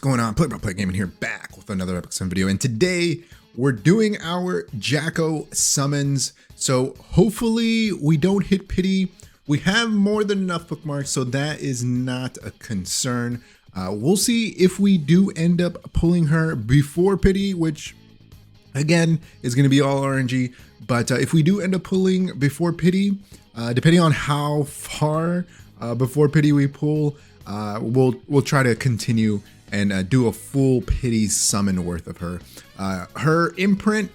going on? Play Gaming here, back with another Epic Summon video, and today we're doing our Jacko summons. So hopefully we don't hit pity. We have more than enough bookmarks, so that is not a concern. We'll see if we do end up pulling her before pity, which again is going to be all RNG. But if we do end up pulling before pity, depending on how far before pity we pull, we'll try to continue and do a full pity summon worth of her. Her imprint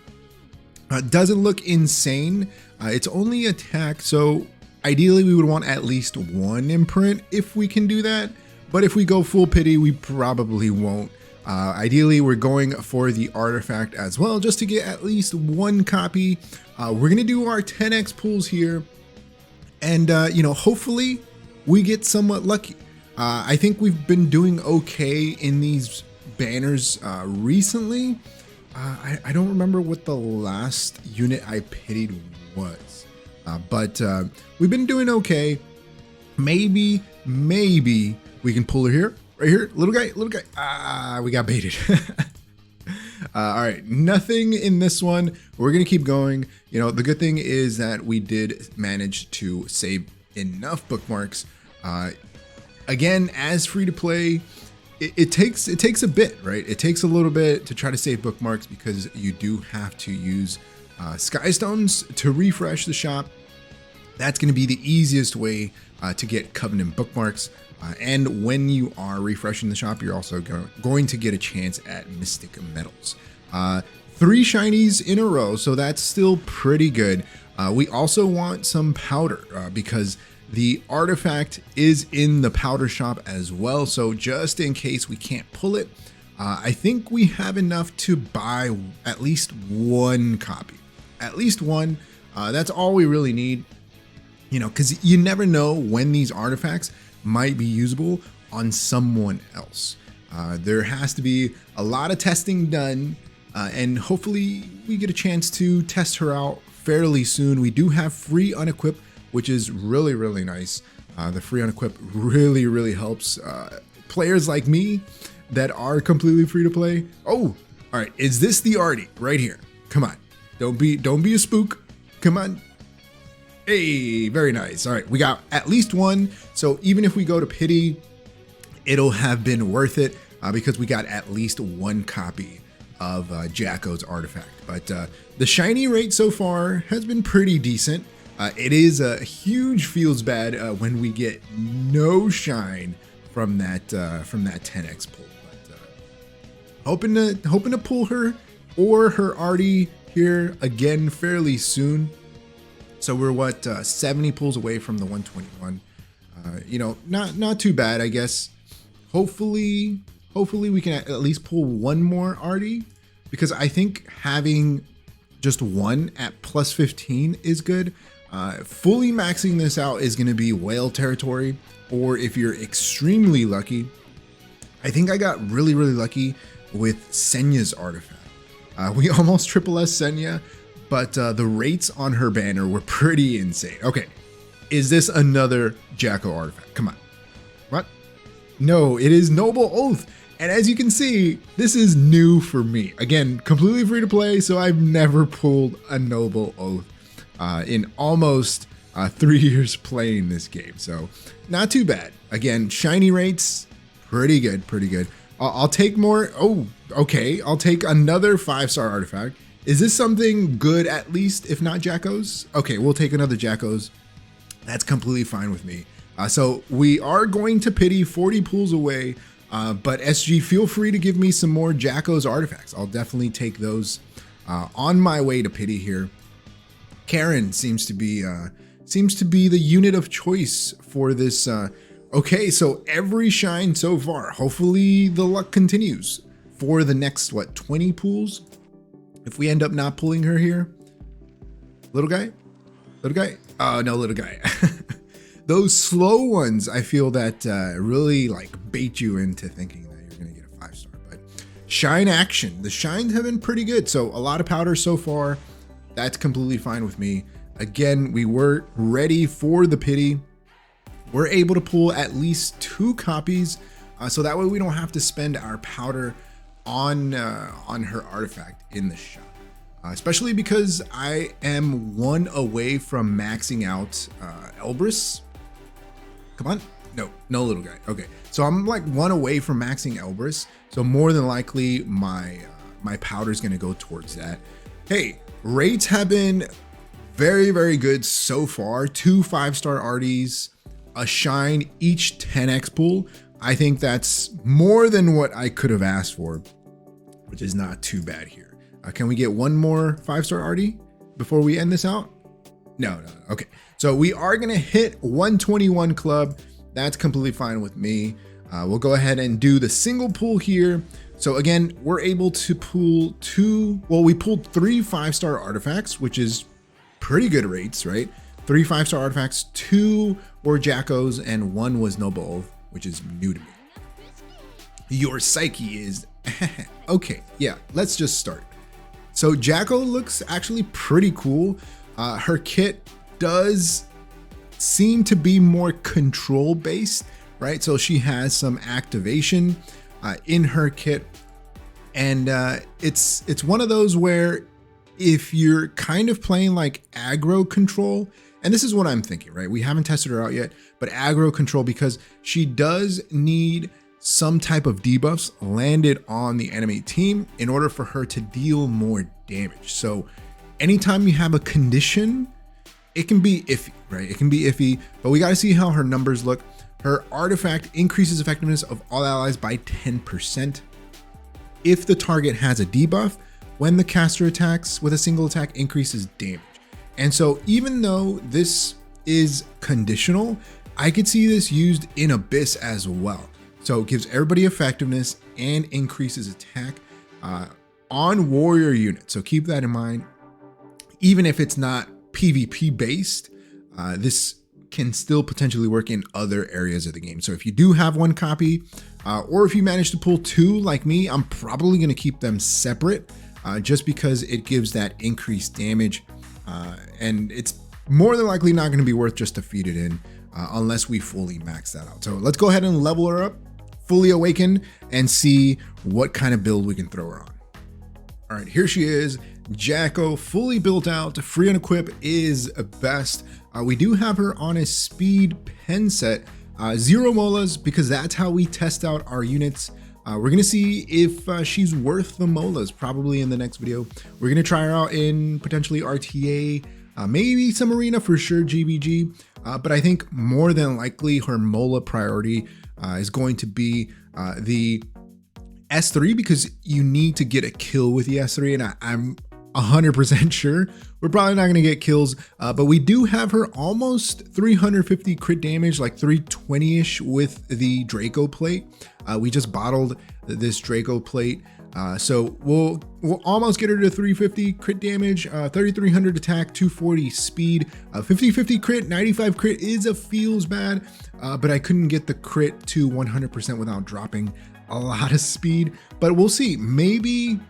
doesn't look insane. It's only attack, so ideally we would want at least one imprint if we can do that. But if we go full pity, we probably won't. Ideally, we're going for the artifact as well, just to get at least one copy. We're gonna do our 10x pulls here, and hopefully we get somewhat lucky. I think we've been doing okay in these banners recently. I don't remember what the last unit I pitied was, but we've been doing okay. Maybe we can pull her here, right here, little guy. We got baited. All right, nothing in this one. We're gonna keep going. The good thing is that we did manage to save enough bookmarks. Again, as free to play, it takes a bit, right? It takes a little bit to try to save bookmarks because you do have to use Sky Stones to refresh the shop. That's going to be the easiest way to get Covenant bookmarks. And when you are refreshing the shop, you're also going to get a chance at Mystic Medals. 3 shinies in a row, so that's still pretty good. We also want some powder because the artifact is in the powder shop as well. So just in case we can't pull it, I think we have enough to buy at least one copy. At least one. That's all we really need. Because you never know when these artifacts might be usable on someone else. There has to be a lot of testing done, and hopefully we get a chance to test her out fairly soon. We do have free unequip, which is really nice. The free unequip really helps players like me that are completely free to play. Oh, all right, is this the Artie right here? Come on, don't be a spook. Come on. Hey, very nice. All right, we got at least one. So even if we go to pity, it'll have been worth it because we got at least one copy of Jacko's artifact. But the shiny rate so far has been pretty decent. It is a huge feels bad when we get no shine from that 10x pull. But hoping to pull her or her Artie here again fairly soon. So we're what 70 pulls away from the 121. Not too bad, I guess. Hopefully we can at least pull one more Artie, because I think having just one at plus 15 is good. Fully maxing this out is going to be whale territory, or if you're extremely lucky, I think I got really lucky with Senya's artifact. We almost triple S Senya, but the rates on her banner were pretty insane. Okay, is this another Jacko artifact? Come on. What? No, it is Noble Oath. And as you can see, this is new for me. Again, completely free to play, so I've never pulled a Noble Oath in almost 3 years playing this game. So not too bad. Again, shiny rates, pretty good. I'll take more. Oh, okay. I'll take another 5-star artifact. Is this something good, at least, if not Jacko's? Okay, we'll take another Jacko's. That's completely fine with me. So we are going to pity 40 pulls away, but SG, feel free to give me some more Jacko's artifacts. I'll definitely take those on my way to pity here. Karen seems to be the unit of choice for this. Okay, so every shine so far. Hopefully the luck continues for the next 20 pulls. If we end up not pulling her here, little guy. Oh no, little guy. Those slow ones, I feel that really bait you into thinking that you're gonna get a 5-star. But shine action, the shines have been pretty good. So a lot of powder so far. That's completely fine with me. Again, we were ready for the pity. We're able to pull at least 2 copies. So that way we don't have to spend our powder on her artifact in the shop. Especially because I am 1 away from maxing out Elbrus. Come on. No little guy. Okay, so I'm like 1 away from maxing Elbrus. So more than likely my powder is going to go towards that. Hey, rates have been very, very good so far. 2 5-star arties, a shine, each 10x pool. I think that's more than what I could have asked for, which is not too bad here. Can we get 1 more 5-star arty before we end this out? No. Okay, so we are gonna hit 121 club. That's completely fine with me. We'll go ahead and do the single pool here. So again, we're able to pull we pulled 3 5-star artifacts, which is pretty good rates, right? 3 5-star artifacts, 2 were Jackos, and 1 was Noble Oath, which is new to me. Your psyche is okay. Yeah, let's just start. So Jacko looks actually pretty cool. Her kit does seem to be more control based, right? So she has some activation in her kit, and it's one of those where if you're kind of playing like aggro control, and this is what I'm thinking, right? We haven't tested her out yet, but aggro control, because she does need some type of debuffs landed on the enemy team in order for her to deal more damage. So anytime you have a condition, it can be iffy, right? It can be iffy, but we got to see how her numbers look. Her artifact increases effectiveness of all allies by 10%. If the target has a debuff, when the caster attacks with a single attack, increases damage. And so even though this is conditional, I could see this used in Abyss as well. So it gives everybody effectiveness and increases attack on warrior units. So keep that in mind. Even if it's not PvP based, this can still potentially work in other areas of the game. So if you do have 1 copy, or if you manage to pull 2 like me, I'm probably going to keep them separate just because it gives that increased damage. And it's more than likely not going to be worth just to feed it in unless we fully max that out. So let's go ahead and level her up, fully awaken, and see what kind of build we can throw her on. All right, here she is, Jacko, fully built out. Free on equip is best. We do have her on a speed pen set, 0 molas, because that's how we test out our units. We're gonna see if she's worth the molas probably in the next video. We're gonna try her out in potentially RTA, maybe some arena, for sure GBG, but I think more than likely her mola priority is going to be the S3, because you need to get a kill with the S3, and I'm 100% sure we're probably not going to get kills, but we do have her almost 350 crit damage, like 320-ish with the Draco plate. We just bottled this Draco plate, so we'll almost get her to 350 crit damage, 3300 attack, 240 speed, 50-50 crit, 95 crit is a feels bad, but I couldn't get the crit to 100% without dropping a lot of speed. But we'll see. Maybe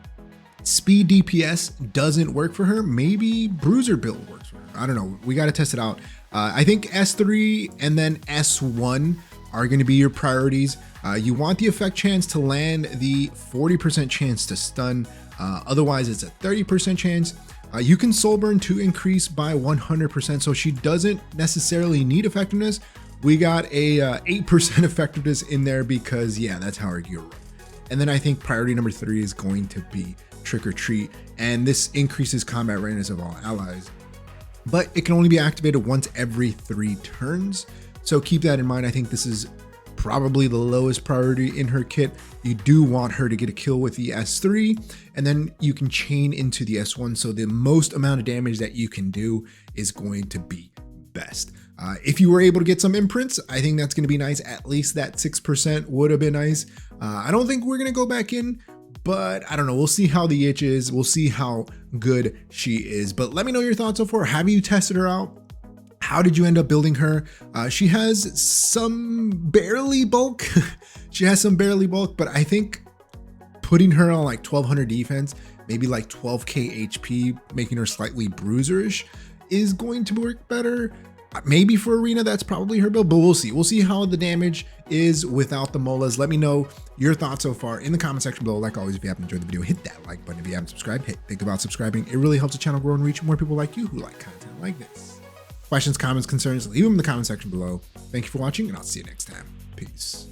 speed DPS doesn't work for her. Maybe bruiser build works for her. I don't know. We got to test it out. I think S3 and then S1 are going to be your priorities. You want the effect chance to land, the 40% chance to stun. Otherwise, it's a 30% chance. You can soul burn to increase by 100%, so she doesn't necessarily need effectiveness. We got a 8% effectiveness in there because, yeah, that's how our gear rolls. And then I think priority number 3 is going to be Trick or Treat, and this increases combat readiness of all allies, but it can only be activated once every 3 turns. So keep that in mind. I think this is probably the lowest priority in her kit. You do want her to get a kill with the S3, and then you can chain into the S1. So the most amount of damage that you can do is going to be best. If you were able to get some imprints, I think that's going to be nice. At least that 6% would have been nice. I don't think we're going to go back in, but I don't know. We'll see how the itch is. We'll see how good she is. But let me know your thoughts so far. Have you tested her out? How did you end up building her? She has some barely bulk. She has some barely bulk, but I think putting her on like 1200 defense, maybe like 12k HP, making her slightly bruiserish, is going to work better. Maybe for Arena, that's probably her build, but we'll see. We'll see how the damage is without the Molas. Let me know your thoughts so far in the comment section below. Like always, if you haven't enjoyed the video, hit that like button. If you haven't subscribed, think about subscribing. It really helps the channel grow and reach more people like you who like content like this. Questions, comments, concerns, leave them in the comment section below. Thank you for watching, and I'll see you next time. Peace.